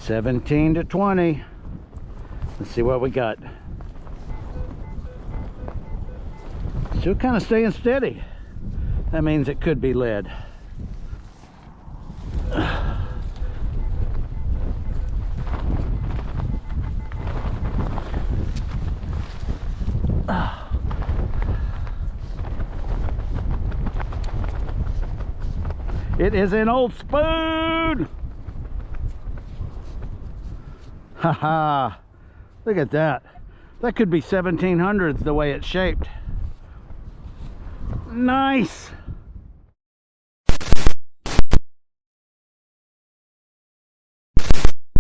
17 to 20. Let's see what we got. Still kind of staying steady. That means it could be lead. It is an old spoon. Haha, look at that. That could be 1700s the way it's shaped. Nice.